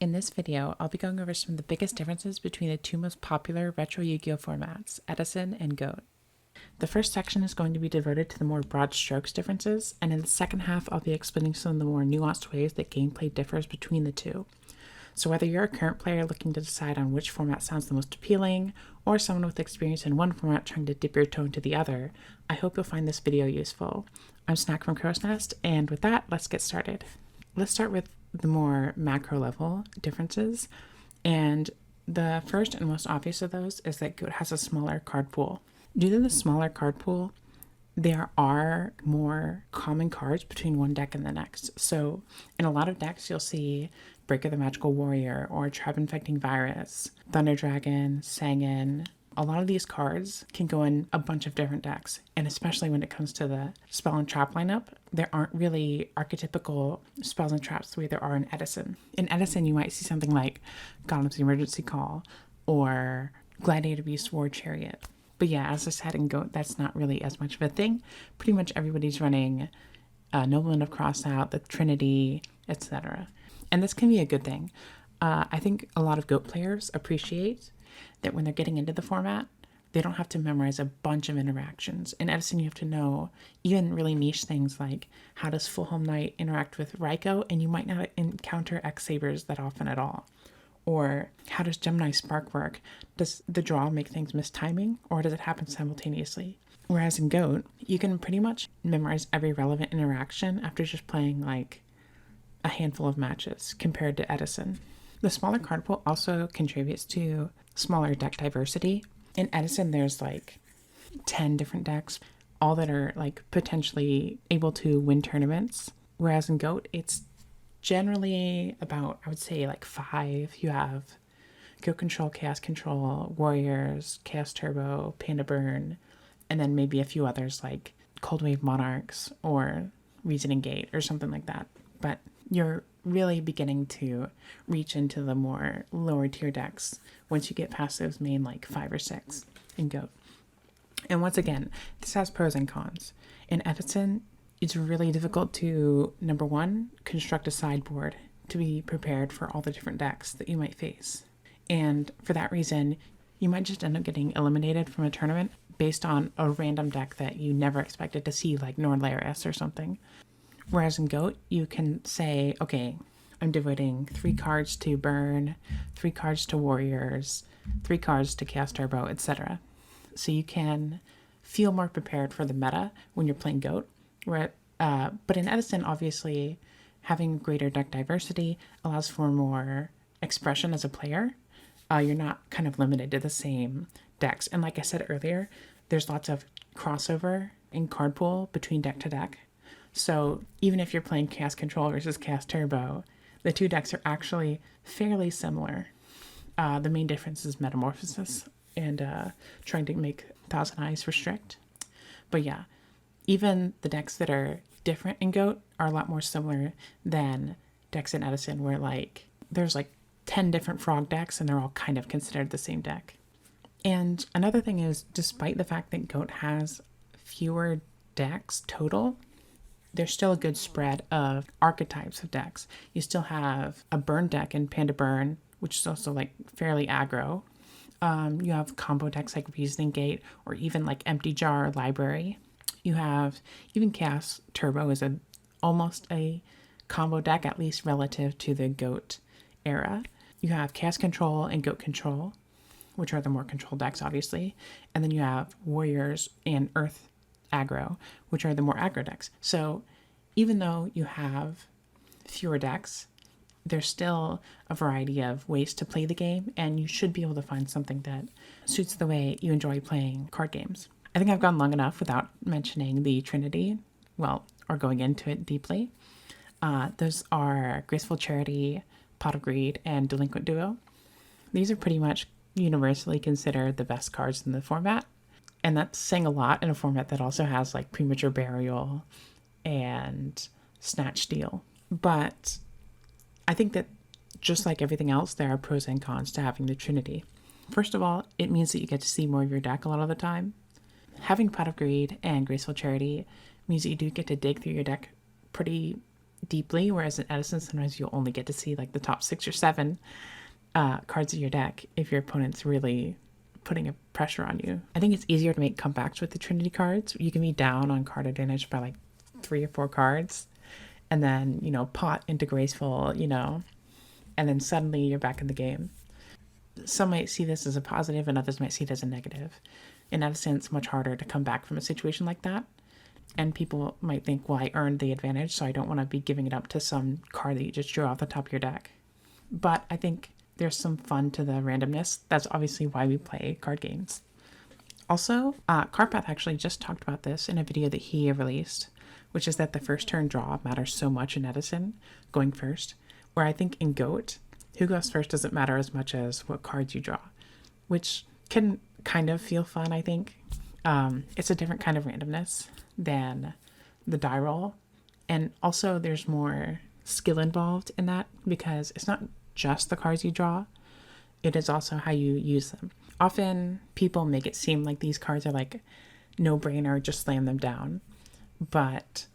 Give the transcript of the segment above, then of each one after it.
In this video, I'll be going over some of the biggest differences between the two most popular retro Yu-Gi-Oh formats, Edison and Goat. The first section is going to be devoted to the more broad strokes differences, and in the second half, I'll be explaining some of the more nuanced ways that gameplay differs between the two. So whether you're a current player looking to decide on which format sounds the most appealing, or someone with experience in one format trying to dip your toe into the other, I hope you'll find this video useful. I'm Snack from Crow's Nest, and with that, let's get started. Let's start with the more macro level differences, and the first and most obvious of those is that Goat has a smaller card pool. Due to the smaller card pool, there are more common cards between one deck and the next. So in a lot of decks, you'll see Breaker the Magical Warrior or Trap Infecting Virus, Thunder Dragon, Sangin. A lot of these cards can go in a bunch of different decks, and especially when it comes to the spell and trap lineup, there aren't really archetypical spells and traps the way there are in Edison. In Edison, you might see something like Golem's Emergency Call or Gladiator Beast War Chariot. But yeah, as I said in Goat, that's not really as much of a thing. Pretty much everybody's running Nobleman of Crossout, the Trinity, etc. And this can be a good thing. I think a lot of Goat players appreciate that when they're getting into the format, they don't have to memorize a bunch of interactions. In Edison, you have to know even really niche things like how does Full Home Knight interact with Raikou, and you might not encounter X-Sabers that often at all. Or how does Gemini Spark work? Does the draw make things miss timing, or does it happen simultaneously? Whereas in Goat, you can pretty much memorize every relevant interaction after just playing like a handful of matches compared to Edison. The smaller card pool also contributes to smaller deck diversity. In Edison, there's like 10 different decks, all that are like potentially able to win tournaments. Whereas in Goat, it's generally about, I would say, like 5. You have Goat Control, Chaos Control, Warriors, Chaos Turbo, Panda Burn, and then maybe a few others like Cold Wave Monarchs or Reasoning Gate or something like that. But you're really beginning to reach into the more lower tier decks once you get past those main like 5 or 6 in Goat. And once again, this has pros and cons. In Edison, it's really difficult to, number one, construct a sideboard to be prepared for all the different decks that you might face. And for that reason, you might just end up getting eliminated from a tournament based on a random deck that you never expected to see, like Norlaris or something. Whereas in Goat, you can say, okay, I'm devoting 3 cards to Burn, 3 cards to Warriors, 3 cards to Chaos Turbo, etc. So you can feel more prepared for the meta when you're playing Goat. But in Edison, obviously, having greater deck diversity allows for more expression as a player. You're not kind of limited to the same decks. And like I said earlier, there's lots of crossover in card pool between deck to deck. So even if you're playing Chaos Control versus Chaos Turbo, the two decks are actually fairly similar. The main difference is Metamorphosis and trying to make Thousand Eyes restrict. But yeah, even the decks that are different in Goat are a lot more similar than decks in Edison, where like there's like 10 different frog decks and they're all kind of considered the same deck. And another thing is, despite the fact that Goat has fewer decks total, there's still a good spread of archetypes of decks. You still have a Burn deck in Panda Burn, which is also like fairly aggro. You have combo decks like Reasoning Gate or even like Empty Jar Library. You have even Chaos Turbo is almost a combo deck, at least relative to the Goat era. You have Chaos Control and Goat Control, which are the more control decks, obviously. And then you have Warriors and Earth aggro, which are the more aggro decks. So even though you have fewer decks, there's still a variety of ways to play the game, and you should be able to find something that suits the way you enjoy playing card games. I think I've gone long enough without mentioning the Trinity, or going into it deeply. Those are Graceful Charity, Pot of Greed, and Delinquent Duo. These are pretty much universally considered the best cards in the format. And that's saying a lot in a format that also has like Premature Burial and Snatch Steal. But I think that just like everything else, there are pros and cons to having the Trinity. First of all, it means that you get to see more of your deck a lot of the time. Having Pot of Greed and Graceful Charity means that you do get to dig through your deck pretty deeply, whereas in Edison, sometimes you'll only get to see like the top 6 or 7 cards of your deck if your opponent's really putting a pressure on you. I think it's easier to make comebacks with the Trinity cards. You can be down on card advantage by like 3 or 4 cards, and then, pot into graceful, and then suddenly you're back in the game. Some might see this as a positive and others might see it as a negative. In Edison, it's much harder to come back from a situation like that. And people might think, well, I earned the advantage, so I don't want to be giving it up to some card that you just drew off the top of your deck. But I think there's some fun to the randomness. That's obviously why we play card games. Also, Carpath actually just talked about this in a video that he released, which is that the first turn draw matters so much in Edison, going first, where I think in Goat, who goes first doesn't matter as much as what cards you draw, which can kind of feel fun, I think. It's a different kind of randomness than the die roll. And also there's more skill involved in that because it's not just the cards you draw, it is also how you use them. Often people make it seem like these cards are like no brainer, just slam them down. But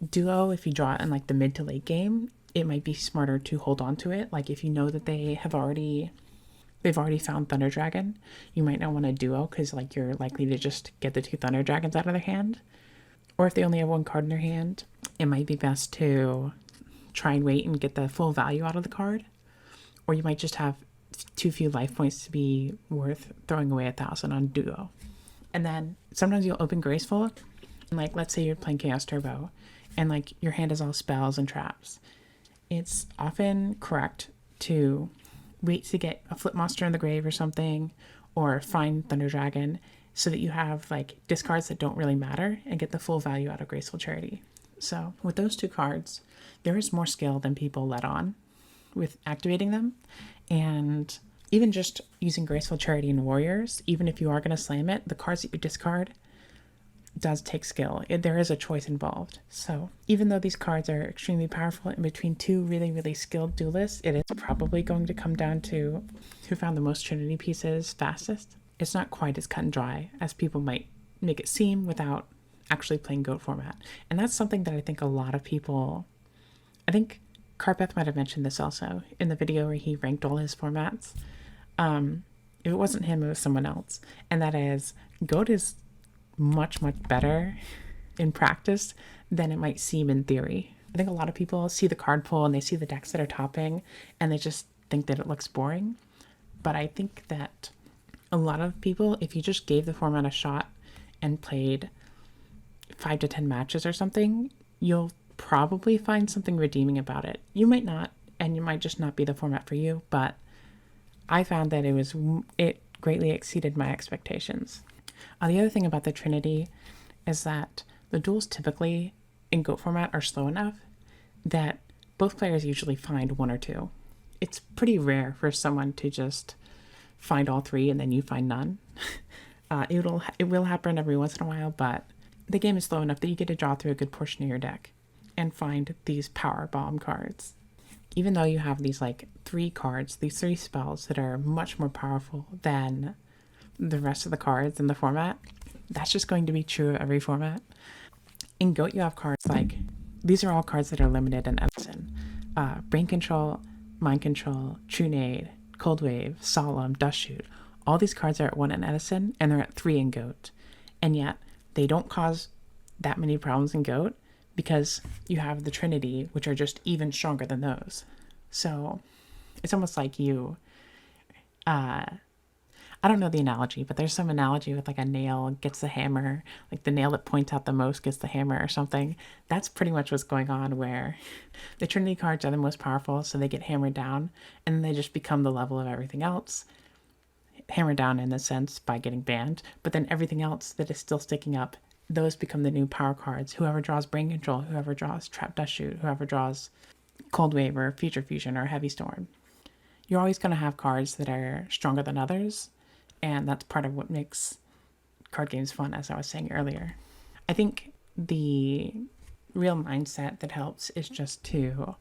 duo, if you draw it in like the mid to late game, it might be smarter to hold on to it. Like if you know that they've already found Thunder Dragon, you might not want to duo because like you're likely to just get the 2 Thunder Dragons out of their hand. Or if they only have 1 card in their hand, it might be best to try and wait and get the full value out of the card. Or you might just have too few life points to be worth throwing away 1,000 on duo. And then sometimes you'll open graceful, and like let's say you're playing Chaos Turbo, and like your hand is all spells and traps. It's often correct to wait to get a flip monster in the grave or something, or find Thunder Dragon, so that you have like discards that don't really matter and get the full value out of Graceful Charity. So with those 2 cards, there is more skill than people let on with activating them. And even just using Graceful Charity in Warriors, even if you are going to slam it, the cards that you discard does take skill. There is a choice involved. So even though these cards are extremely powerful in between 2 really, really skilled duelists, it is probably going to come down to who found the most Trinity pieces fastest. It's not quite as cut and dry as people might make it seem without actually playing Goat format. And that's something that I think a lot of people, I think Carpath might have mentioned this also in the video where he ranked all his formats. If it wasn't him, it was someone else. And that is, Goat is much, much better in practice than it might seem in theory. I think a lot of people see the card pool and they see the decks that are topping and they just think that it looks boring. But I think that a lot of people, if you just gave the format a shot and played 5 to 10 matches or something, you'll probably find something redeeming about it. You might not, and you might just not be the format for you, but I found that it greatly exceeded my expectations. The other thing about the Trinity is that the duels typically in Goat format are slow enough that both players usually find 1 or 2. It's pretty rare for someone to just find all 3 and then you find none. It will happen every once in a while, but the game is slow enough that you get to draw through a good portion of your deck and find these power bomb cards. Even though you have these like 3 cards, these 3 spells that are much more powerful than the rest of the cards in the format, that's just going to be true of every format. In Goat, you have cards like, these are all cards that are limited in Edison. Brain Control, Mind Control, True Nade, Cold Wave, Solemn, Dust Shoot. All these cards are at 1 in Edison, and they're at 3 in Goat. And yet, they don't cause that many problems in Goat because you have the Trinity, which are just even stronger than those. So, it's almost like you... I don't know the analogy, but there's some analogy with like a nail gets the hammer, like the nail that points out the most gets the hammer or something. That's pretty much what's going on, where the Trinity cards are the most powerful, so they get hammered down, and then they just become the level of everything else. Hammered down in the sense by getting banned, but then everything else that is still sticking up, those become the new power cards. Whoever draws Brain Control, whoever draws Trap Dust Shoot, whoever draws Cold Wave or Future Fusion or Heavy Storm. You're always going to have cards that are stronger than others, and that's part of what makes card games fun, as I was saying earlier. I think the real mindset that helps is just to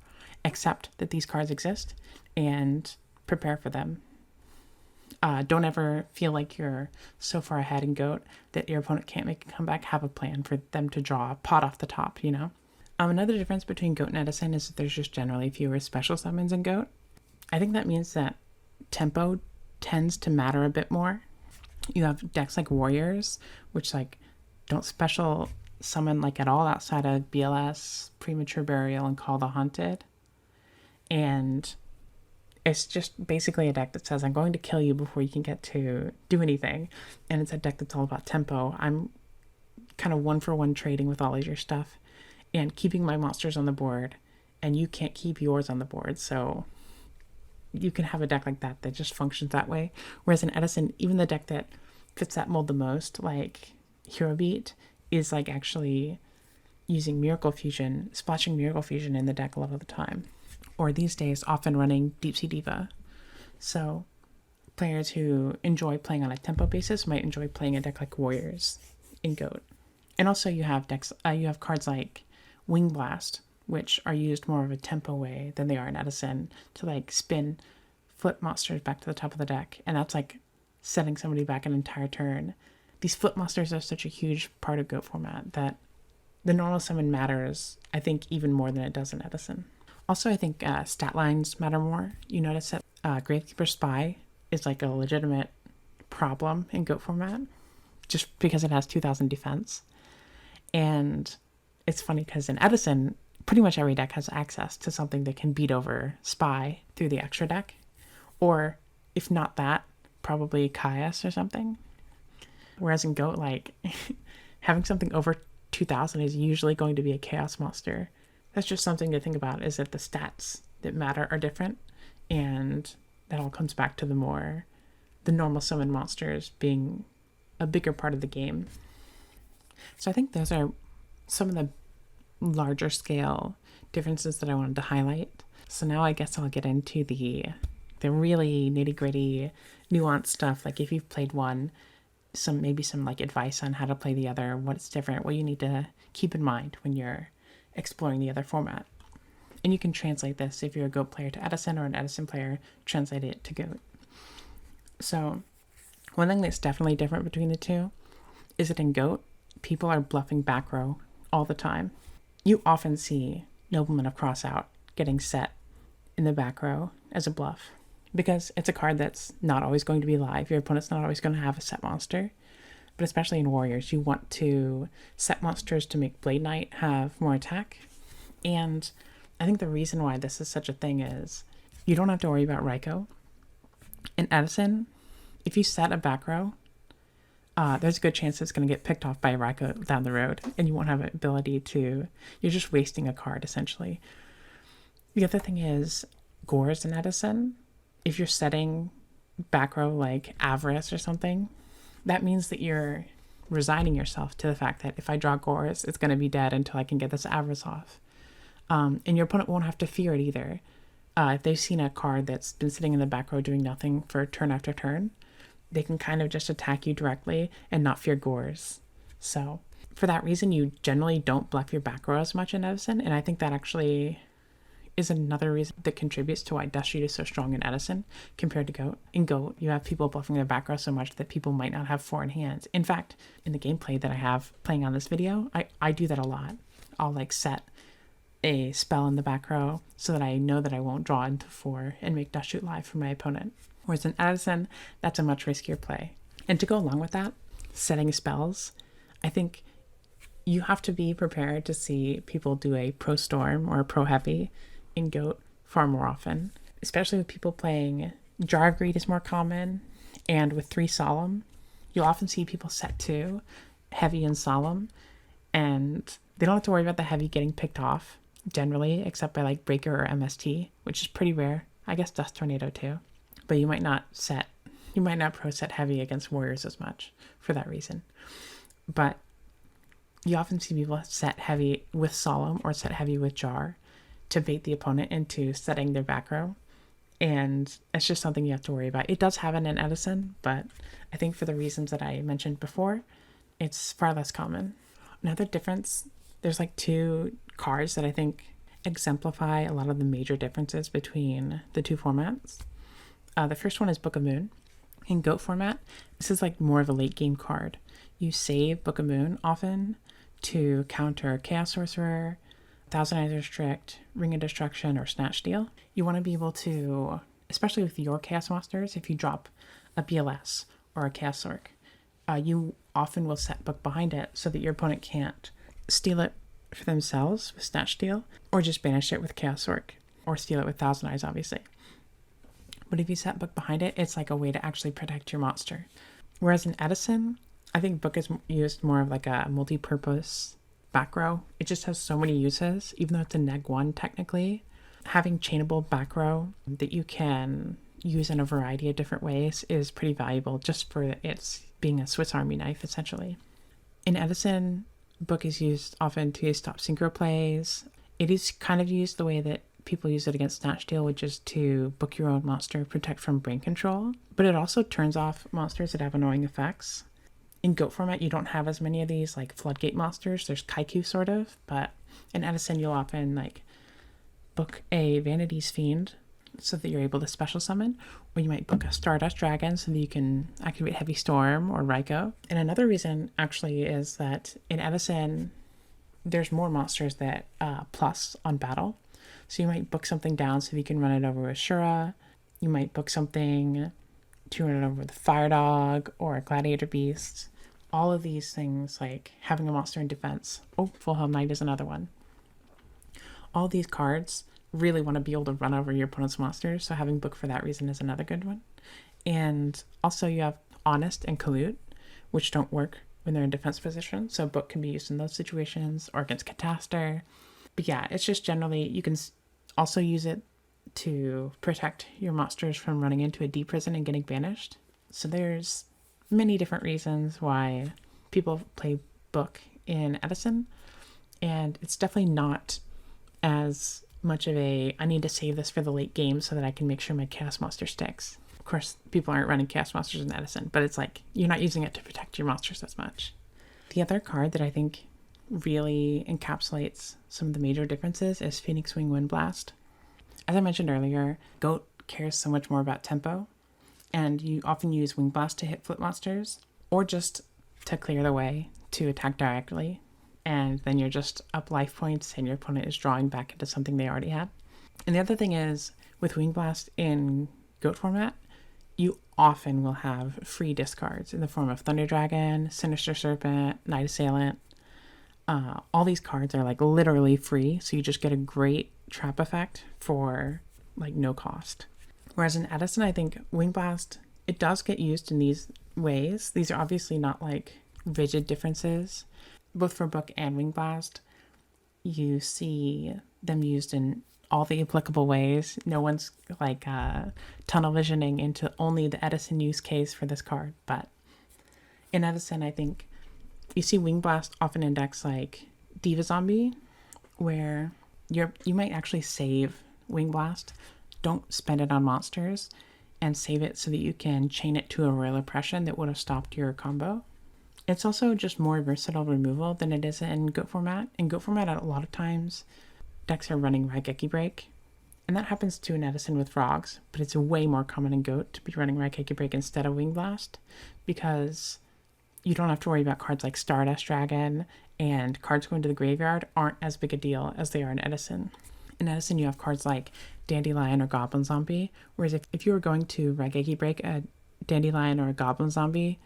accept that these cards exist and prepare for them. Don't ever feel like you're so far ahead in Goat that your opponent can't make a comeback. Have a plan for them to draw a pot off the top, you know? Another difference between Goat and Edison is that there's just generally fewer special summons in Goat. I think that means that tempo tends to matter a bit more. You have decks like Warriors, which like don't special summon like at all outside of BLS, Premature Burial, and Call the Haunted. And it's just basically a deck that says, I'm going to kill you before you can get to do anything. And it's a deck that's all about tempo. I'm kind of 1-for-1 trading with all of your stuff and keeping my monsters on the board, and you can't keep yours on the board. So you can have a deck like that that just functions that way. Whereas in Edison, even the deck that fits that mold the most, like Hero Beat, is like actually using Miracle Fusion, splashing Miracle Fusion in the deck a lot of the time. Or these days, often running Deep Sea Diva. So players who enjoy playing on a tempo basis might enjoy playing a deck like Warriors in Goat. And also you have decks, you have cards like Wing Blast, which are used more of a tempo way than they are in Edison, to like spin foot monsters back to the top of the deck. And that's like setting somebody back an entire turn. These foot monsters are such a huge part of Goat format that the normal summon matters, I think, even more than it does in Edison. Also, I think stat lines matter more. You notice that Gravekeeper Spy is like a legitimate problem in Goat format, just because it has 2,000 defense. And it's funny because in Edison, pretty much every deck has access to something that can beat over Spy through the extra deck. Or, if not that, probably Caius or something. Whereas in Goat, like, having something over 2,000 is usually going to be a Chaos monster. That's just something to think about, is that the stats that matter are different. And that all comes back to the normal summon monsters being a bigger part of the game. So I think those are some of the larger scale differences that I wanted to highlight. So now I guess I'll get into the really nitty gritty nuanced stuff. Like if you've played one, maybe some like advice on how to play the other, what's different, what you need to keep in mind when you're exploring the other format. And you can translate this if you're a Goat player to Edison or an Edison player, translate it to Goat. So one thing that's definitely different between the two is that in Goat, people are bluffing back row all the time. You often see Nobleman of Crossout getting set in the back row as a bluff, because it's a card that's not always going to be live. Your opponent's not always going to have a set monster. But especially in Warriors, you want to set monsters to make Blade Knight have more attack. And I think the reason why this is such a thing is you don't have to worry about Raikou. In Edison, if you set a back row, there's a good chance it's going to get picked off by a Raikou down the road, and you won't have an ability to... You're just wasting a card, essentially. The other thing is, Gores in Edison, if you're setting back row like Avarice or something, that means that you're resigning yourself to the fact that if I draw Gores, it's going to be dead until I can get this Avarice off. And your opponent won't have to fear it either. If they've seen a card that's been sitting in the back row doing nothing for turn after turn, they can kind of just attack you directly and not fear Gores. So for that reason, you generally don't bluff your back row as much in Edison, and I think that actually is another reason that contributes to why Dust Street is so strong in Edison compared to Goat. In Goat, you have people bluffing their back row so much that people might not have 4 in hands. In fact, in the gameplay that I have playing on this video, I do that a lot. I'll like set a spell in the back row so that I know that I won't draw into 4 and make Dust Shoot live for my opponent. Whereas in Edison, that's a much riskier play. And to go along with that, setting spells, I think you have to be prepared to see people do a pro storm or a pro heavy in Goat far more often, especially with people playing Jar of Greed is more common, and with 3 Solemn, you'll often see people set 2 heavy and Solemn, and they don't have to worry about the heavy getting picked off generally, except by like Breaker or MST, which is pretty rare. I guess Dust Tornado too, but you might not pro set heavy against Warriors as much for that reason. But you often see people set heavy with Solemn or set heavy with Jar to bait the opponent into setting their back row. And it's just something you have to worry about. It does happen in Edison, but I think for the reasons that I mentioned before, it's far less common. Another difference, there's like 2 cards that I think exemplify a lot of the major differences between the 2 formats. The first one is Book of Moon. In Goat format, this is like more of a late game card. You save Book of Moon often to counter Chaos Sorcerer, Thousand Eyes Restrict, Ring of Destruction, or Snatch Steal. You want to be able to, especially with your Chaos Monsters, if you drop a BLS or a Chaos Orc, you often will set book behind it so that your opponent can't steal it for themselves with Snatch Steal, or just banish it with Chaos Orc, or steal it with Thousand Eyes, obviously. But if you set book behind it, it's like a way to actually protect your monster. Whereas in Edison, I think book is used more of like a multi-purpose back row. It just has so many uses, even though it's a neg 1 technically. Having chainable back row that you can use in a variety of different ways is pretty valuable, just for its being a Swiss Army knife, essentially. In Edison, book is used often to stop synchro plays. It is kind of used the way that people use it against Snatch Steal, which is to book your own monster, protect from brain control. But it also turns off monsters that have annoying effects. In Goat format, you don't have as many of these like floodgate monsters. There's Kaiku sort of, but in Edison, you'll often like book a Vanity's Fiend so that you're able to special summon, or you might book a Stardust Dragon so that you can activate Heavy Storm or Raikou. And another reason actually is that in Edison, there's more monsters that plus on battle. So you might book something down so that you can run it over with Shura. You might book something to run it over with Fire Dog or a Gladiator Beast. All of these things, like having a monster in defense. Oh, Full Helm Knight is another one. All these cards really want to be able to run over your opponent's monsters, so having book for that reason is another good one. And also you have Honest and Collude, which don't work when they're in defense position, so book can be used in those situations, or against Cataster. But yeah, it's just generally, you can also use it to protect your monsters from running into a deep prison and getting banished. So there's many different reasons why people play book in Edison, and it's definitely not as much of a, I need to save this for the late game so that I can make sure my Chaos Monster sticks. Of course, people aren't running Chaos Monsters in Edison, but it's like, you're not using it to protect your monsters as much. The other card that I think really encapsulates some of the major differences is Phoenix Wing Wind Blast. As I mentioned earlier, Goat cares so much more about tempo, and you often use Wing Blast to hit flip monsters, or just to clear the way to attack directly, and then you're just up life points and your opponent is drawing back into something they already had. And the other thing is, with Wing Blast in Goat format, you often will have free discards in the form of Thunder Dragon, Sinister Serpent, Night Assailant. All these cards are like literally free, so you just get a great trap effect for like no cost. Whereas in Edison, I think Wing Blast, it does get used in these ways. These are obviously not like rigid differences. Both for book and Wing Blast, you see them used in all the applicable ways. No one's like tunnel visioning into only the Edison use case for this card. But in Edison, I think you see Wing Blast often in decks like Diva Zombie, where you might actually save Wing Blast. Don't spend it on monsters, and save it so that you can chain it to a Royal Oppression that would have stopped your combo. It's also just more versatile removal than it is in Goat format. In Goat format, a lot of times, decks are running Raigeki Break, and that happens too in Edison with Frogs, but it's way more common in Goat to be running Raigeki Break instead of Wing Blast, because you don't have to worry about cards like Stardust Dragon, and cards going to the graveyard aren't as big a deal as they are in Edison. In Edison, you have cards like Dandelion or Goblin Zombie, whereas if you were going to Raigeki Break a Dandelion or a Goblin Zombie,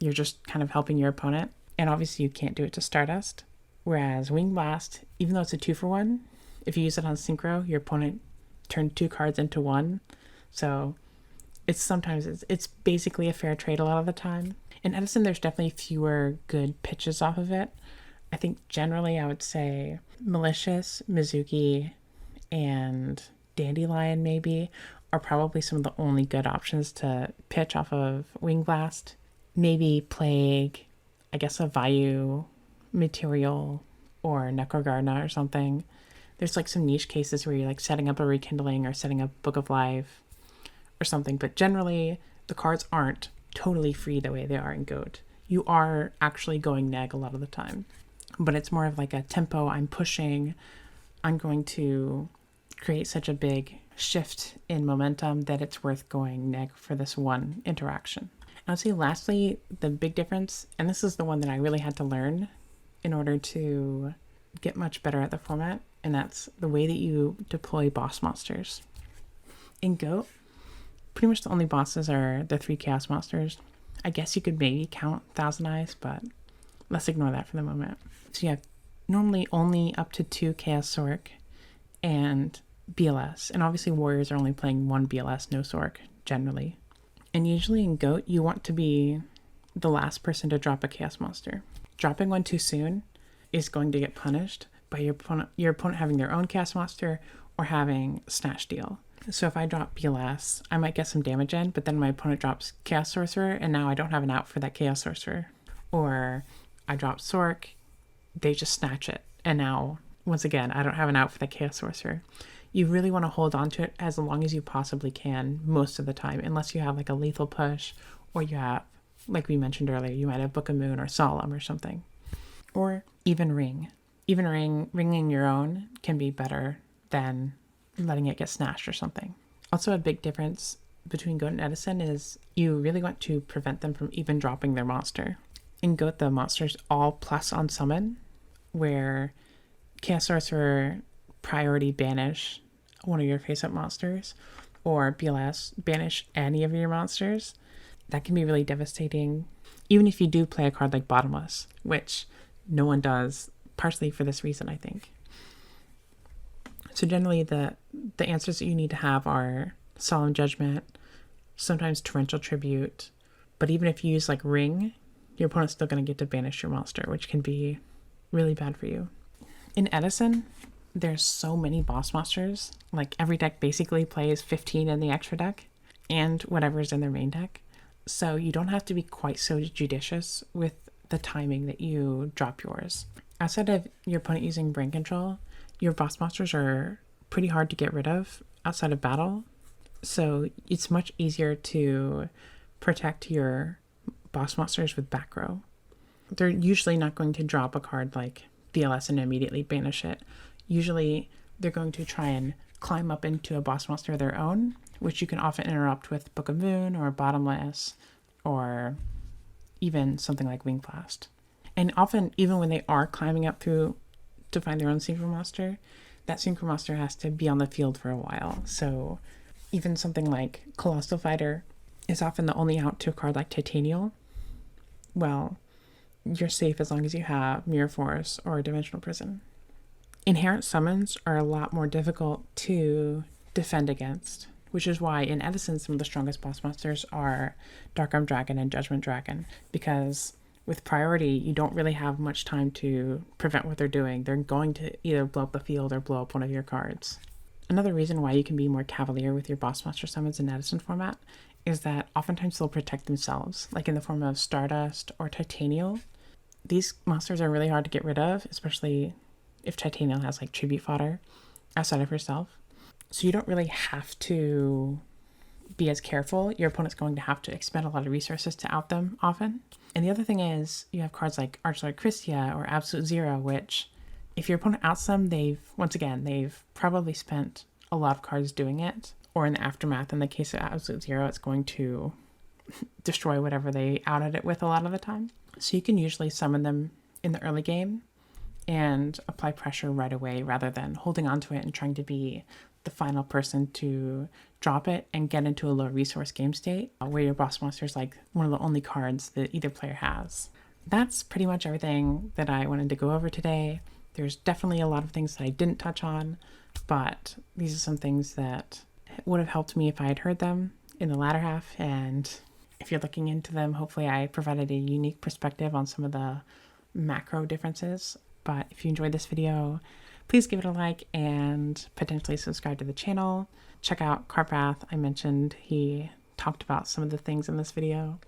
you're just kind of helping your opponent, and obviously you can't do it to Stardust. Whereas Wing Blast, even though it's a 2-for-1, if you use it on Synchro, your opponent turned 2 cards into 1, so it's basically a fair trade a lot of the time. In Edison, there's definitely fewer good pitches off of it. I think generally I would say Malicious, Mizuki, and Dandelion maybe are probably some of the only good options to pitch off of Wing Blast. Maybe Plague, I guess a Vayu Material, or Necrogarna or something. There's like some niche cases where you're like setting up a Rekindling or setting up Book of Life or something, but generally the cards aren't totally free the way they are in Goat. You are actually going neg a lot of the time, but it's more of like a tempo. I'm pushing, I'm going to create such a big shift in momentum that it's worth going neg for this one interaction. And I'll say lastly, the big difference, and this is the one that I really had to learn in order to get much better at the format, and that's the way that you deploy boss monsters. In Goat, pretty much the only bosses are the 3 chaos monsters. I guess you could maybe count Thousand Eyes, but let's ignore that for the moment. So you have normally only up to 2 Chaos Sorc and BLS. And obviously warriors are only playing 1 BLS, no Sorc, generally. And usually in Goat, you want to be the last person to drop a chaos monster. Dropping one too soon is going to get punished by your opponent having their own chaos monster or having Snatch Deal. So if I drop BLS, I might get some damage in, but then my opponent drops Chaos Sorcerer, and now I don't have an out for that Chaos Sorcerer. Or I drop Sorc, they just snatch it, and now, once again, I don't have an out for that Chaos Sorcerer. You really want to hold on to it as long as you possibly can most of the time, unless you have like a lethal push, or you have, like we mentioned earlier, you might have Book of Moon or Solemn or something. Or even Ring. Even ringing your own can be better than letting it get snatched or something. Also, a big difference between Goat and Edison is you really want to prevent them from even dropping their monster. In Goat, the monster's all plus on summon, where Chaos Sorcerer priority banish one of your face-up monsters, or BLS banish any of your monsters. That can be really devastating, even if you do play a card like Bottomless, which no one does, partially for this reason, I think. So generally the answers that you need to have are Solemn Judgment, sometimes Torrential Tribute, but even if you use like Ring, your opponent's still going to get to banish your monster, which can be really bad for you. In Edison, there's so many boss monsters. Like every deck basically plays 15 in the extra deck and whatever's in their main deck. So you don't have to be quite so judicious with the timing that you drop yours. Outside of your opponent using brain control, your boss monsters are pretty hard to get rid of outside of battle. So it's much easier to protect your boss monsters with back row. They're usually not going to drop a card like BLS and immediately banish it. Usually they're going to try and climb up into a boss monster of their own, which you can often interrupt with Book of Moon or Bottomless or even something like Wing Blast. And often, even when they are climbing up through to find their own Synchro Monster, that Synchro Monster has to be on the field for a while. So even something like Colossal Fighter is often the only out to a card like Titanial. Well, you're safe as long as you have Mirror Force or Dimensional Prison. Inherent summons are a lot more difficult to defend against, which is why in Edison some of the strongest boss monsters are Dark Arm Dragon and Judgment Dragon, because with priority, you don't really have much time to prevent what they're doing. They're going to either blow up the field or blow up one of your cards. Another reason why you can be more cavalier with your boss monster summons in Edison format is that oftentimes they'll protect themselves, like in the form of Stardust or Titanial. These monsters are really hard to get rid of, especially if Titanial has like tribute fodder outside of herself. So you don't really have to be as careful. Your opponent's going to have to expend a lot of resources to out them often. And the other thing is you have cards like Archlord Christia or Absolute Zero, which if your opponent outs them, they've probably spent a lot of cards doing it. Or in the aftermath, in the case of Absolute Zero, it's going to destroy whatever they outed it with a lot of the time. So you can usually summon them in the early game and apply pressure right away rather than holding onto it and trying to be the final person to drop it and get into a low resource game state where your boss monster is like one of the only cards that either player has. That's pretty much everything that I wanted to go over today. There's definitely a lot of things that I didn't touch on, but these are some things that would have helped me if I had heard them in the latter half. And if you're looking into them, hopefully I provided a unique perspective on some of the macro differences. But if you enjoyed this video, please give it a like and potentially subscribe to the channel. Check out Carpath. I mentioned he talked about some of the things in this video.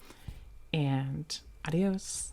And adios.